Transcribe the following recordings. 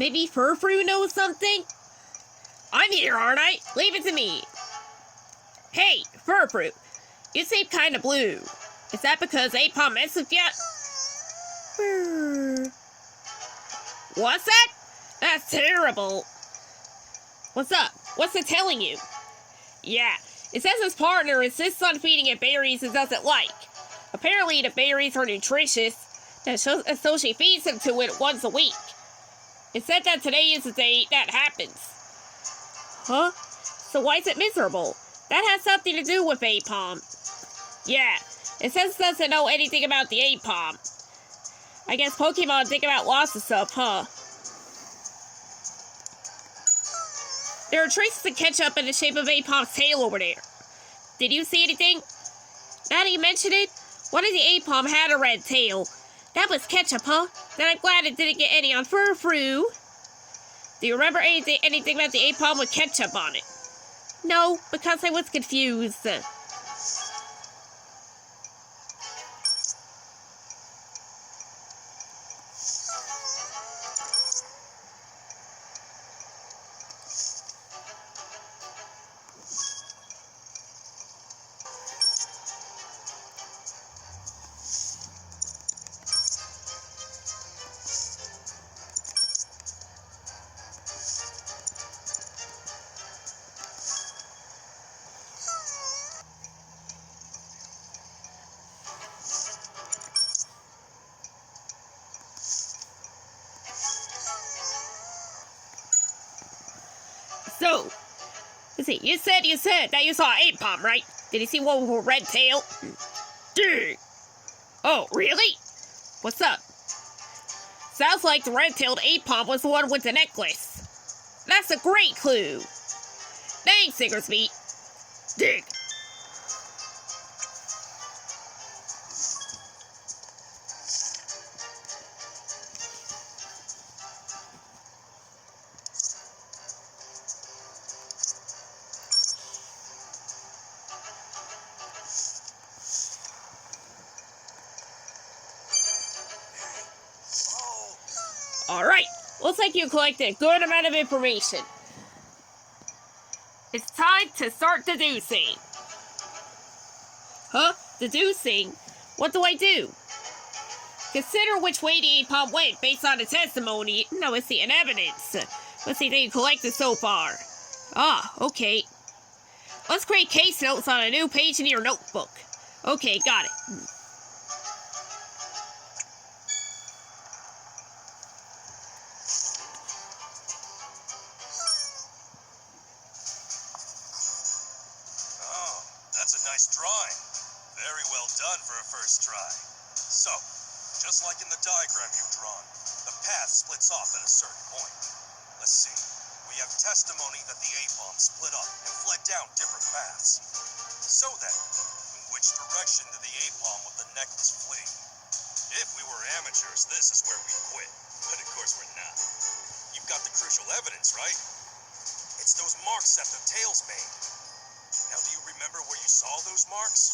Maybe Furfru knows something? I'm here, aren't I? Leave it to me. Hey, Furfru, you seem kind of blue. Is that because aipom messed with you? What's that? That's terrible. What's up? What's it telling you? Yeah, it says his partner insists on feeding it berries it doesn't like. Apparently the berries are nutritious, so she feeds him to it once a week. It said that today is the day that happens. Huh? So why is it miserable? That has something to do with aipom. Yeah, it says it doesn't know anything about the aipom. I guess Pokemon think about lots of stuff, huh? There are traces of ketchup in the shape of aipom's tail over there. Did you see anything? Now that you mention it, one of the aipom had a red tail. That was ketchup, huh? Then I'm glad it didn't get any on Furfru. Do you remember anything about the aipom with ketchup on it? No, because I was confused. So, let's see, you said that you saw aipom, right? Did you see one with a red tail? Dude. Oh, really? What's up? Sounds like the red-tailed aipom was the one with the necklace. That's a great clue. Thanks, Siggersby. Dig. Alright, looks like you collected a good amount of information. It's time to start deducing. Huh? Deducing? What do I do? Consider which way the aipom went based on the testimony. No, let's see, and evidence. Let's see that you collected so far. Ah, okay. Let's create case notes on a new page in your notebook. Okay, got it. Nice drawing. Very well done for a first try. So, just like in the diagram you've drawn, the path splits off at a certain point. Let's see. We have testimony that the aipom split up and fled down different paths. So then, in which direction did the aipom with the necklace flee? If we were amateurs, this is where we'd quit. But of course we're not. You've got the crucial evidence, right? It's those marks that the tail's made. Now, do you remember where you saw those marks?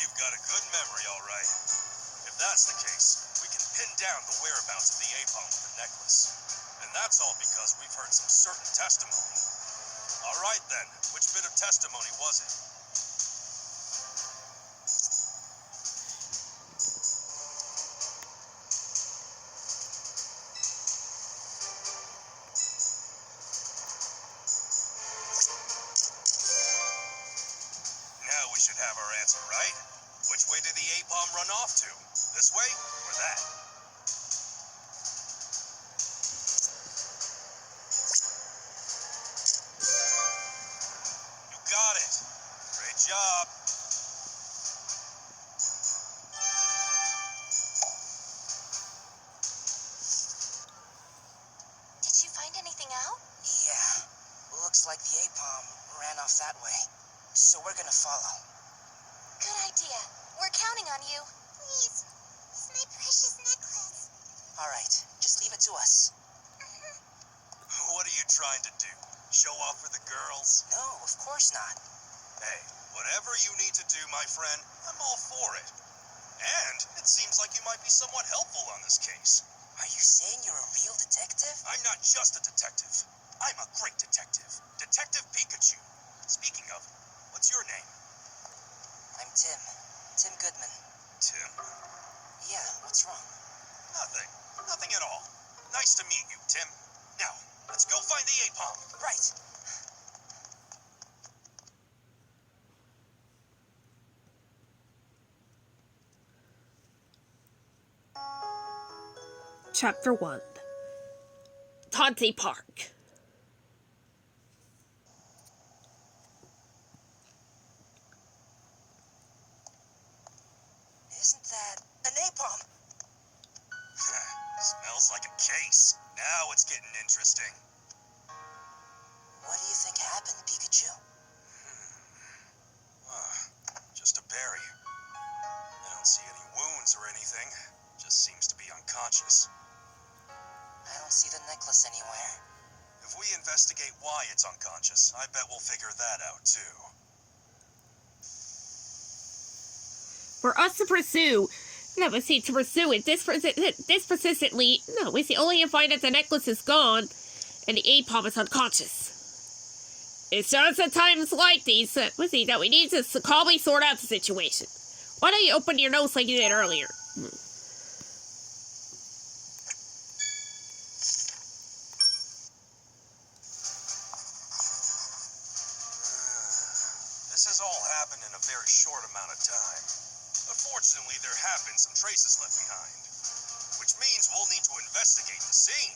You've got a good memory, all right. If that's the case, we can pin down the whereabouts of the aipom with the necklace. And that's all because we've heard some certain testimony. All right, then. Which bit of testimony was it? Now we should have our answer, right? Which way did the aipom run off to? This way or that? Got it. Great job. Did you find anything out? Yeah. Looks like the aipom ran off that way. So we're gonna follow. Good idea. We're counting on you. Alright, just leave it to us. What are you trying to do? Show off for the girls? No, of course not. Hey, whatever you need to do, my friend, I'm all for it. And it seems like you might be somewhat helpful on this case. Are you saying you're a real detective? I'm not just a detective. I'm a great detective. Detective Pikachu. Speaking of, what's your name? I'm Tim. Tim Goodman. Tim? Yeah, what's wrong? Nothing. Nothing at all. Nice to meet you, Tim. Now, let's go find the aipom. Right. Chapter 1. Tante Park. Isn't that an aipom? Smells like a case. Now it's getting interesting. What do you think happened, Pikachu? Just a berry. I don't see any wounds or anything. Just seems to be unconscious. I don't see the necklace anywhere. If we investigate why it's unconscious, I bet we'll figure that out too. For us to pursue, no, we see to pursue it this persistently, no, we see only to find that the necklace is gone and the aipom is unconscious. It's just at times like these, that we need to calmly sort out the situation. Why don't you open your nose like you did earlier? This has all happened in a very short amount of time. Unfortunately, there have been some traces left behind, which means we'll need to investigate the scene.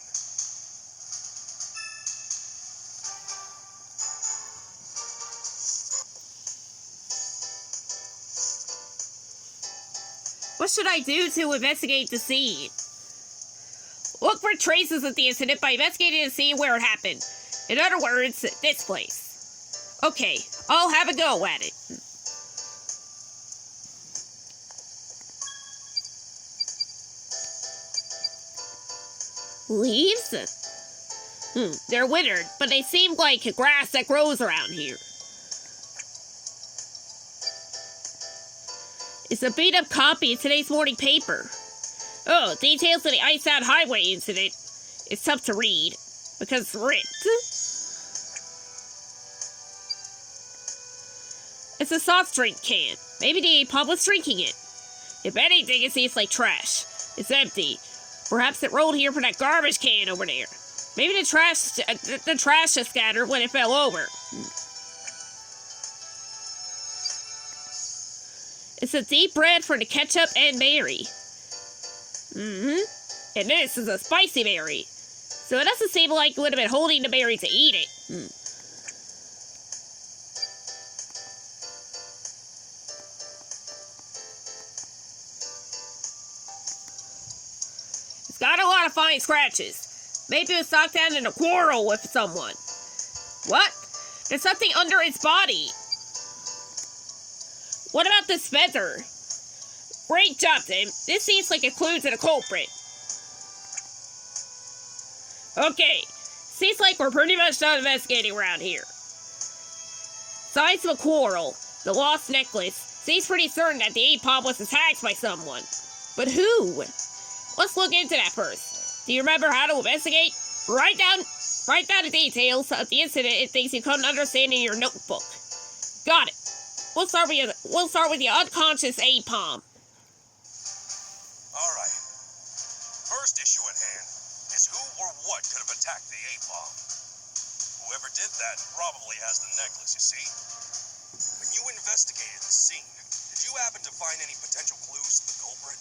What should I do to investigate the scene? Look for traces of the incident by investigating the scene where it happened. In other words, this place. Okay, I'll have a go at it. Leaves? They're withered, but they seem like grass that grows around here. It's a beat-up copy of today's morning paper. Oh, details of the Ice-Out Highway incident. It's tough to read, because it's ripped. It's a soft drink can. Maybe the aipom was drinking it. If anything, it seems like trash. It's empty. Perhaps it rolled here from that garbage can over there. Maybe the trash just scattered when it fell over. It's a deep red for the ketchup and berry. And this is a spicy berry. So it doesn't seem like it would have been holding the berry to eat it. It's got a lot of fine scratches. Maybe it was knocked down in a quarrel with someone. What? There's something under its body. What about this feather? Great job, Tim. This seems like a clue to the culprit. Okay. Seems like we're pretty much done investigating around here. Signs of a quarrel. The lost necklace. Seems pretty certain that the aipom was attacked by someone. But who? Let's look into that first. Do you remember how to investigate? Write down the details of the incident and things you couldn't understand in your notebook. Got it. We'll start with the unconscious aipom. All right. First issue at hand is who or what could have attacked the aipom. Whoever did that probably has the necklace, you see? When you investigated the scene, did you happen to find any potential clues to the culprit?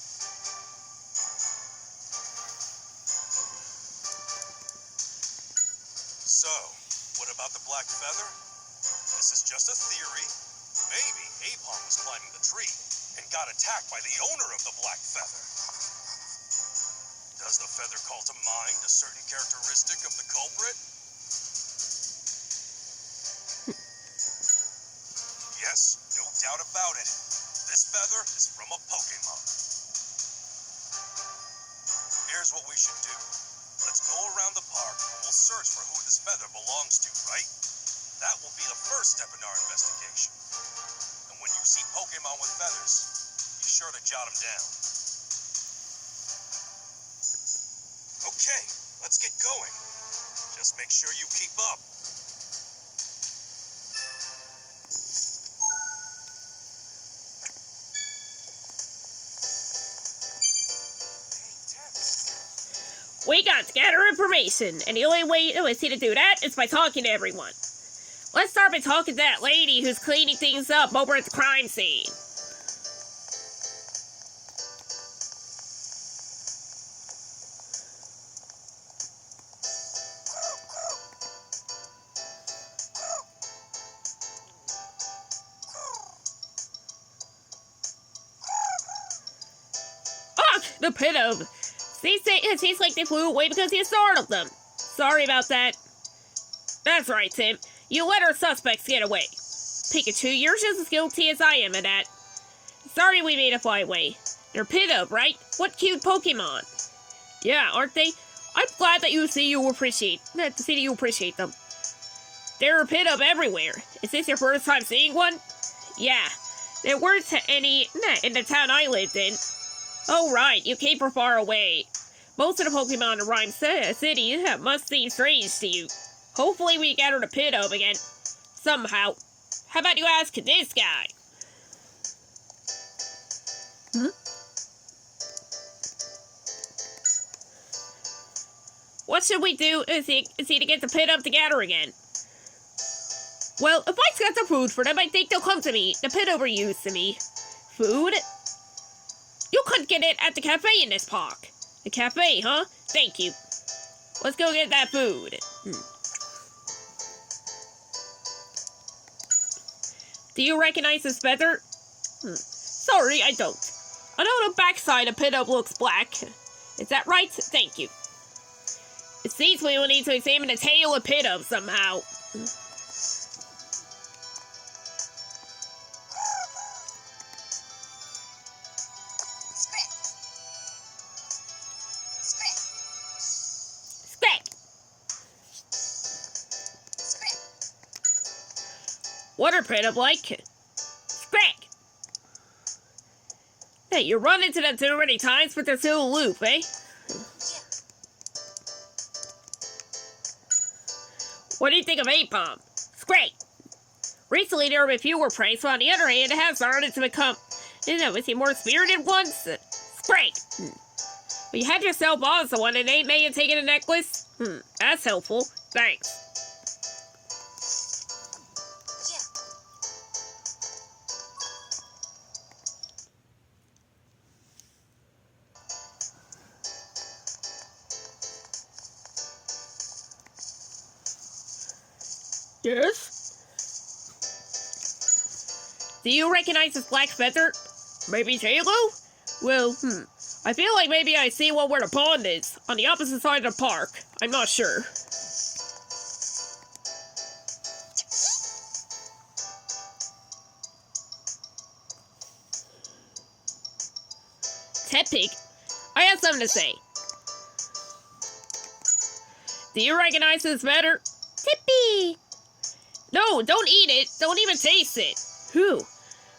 So, what about the black feather? This is just a theory. Maybe aipom was climbing the tree and got attacked by the owner of the black feather. Does the feather call to mind a certain characteristic of the culprit? Yes, no doubt about it. This feather is from a Pokémon. Here's what we should do. Let's go around the park and we'll search for who this feather belongs to, right? That will be the first step in our investigation. And when you see Pokémon with feathers, be sure to jot them down. Okay, let's get going. Just make sure you keep up. We got to gather information, and the only way we see to do that is by talking to everyone. Let's start by talking to that lady who's cleaning things up over at the crime scene. Ugh, the Pidove. It seems like they flew away because you startled them. Sorry about that. That's right, Tim. You let our suspects get away. Pikachu, you're just as guilty as I am of that. Sorry we made a fly away. They're Pidove, right? What cute Pokemon. Yeah, aren't they? I'm glad that you appreciate them. There are Pidove everywhere. Is this your first time seeing one? Yeah. There weren't any in the town I lived in. Oh, right, you came from far away. Most of the Pokemon in Rhyme City must seem strange to you. Hopefully we gather the Pidove again. Somehow. How about you ask this guy? What should we do is he to get the Pidove together again? Well, if I got the food for them, I think they'll come to me. The Pidove are used to me. Food? You couldn't get it at the cafe in this park. The cafe, huh? Thank you. Let's go get that food. Do you recognize this feather? Sorry, I don't. I know the backside of Pidove looks black. Is that right? Thank you. It seems we will need to examine the tail of Pidove somehow. What are Pidove like? Scrack! Hey, you run into them too many times, but they're still aloof, eh? What do you think of aipom? Scrack! Recently there have been fewer praise, but on the other hand, it has started to become, we see more spirited ones. Scrack! Well, you had yourself on someone and they may have taken a necklace? That's helpful. Thanks. Yes? Do you recognize this black feather? Maybe J-Lo? Well, I feel like maybe I see one where the pond is. On the opposite side of the park. I'm not sure. Tepig? I have something to say. Do you recognize this feather? Tippy! No, don't eat it. Don't even taste it. Whew.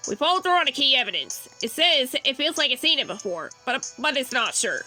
We followed through on the key evidence. It says it feels like it's seen it before, but it's not sure.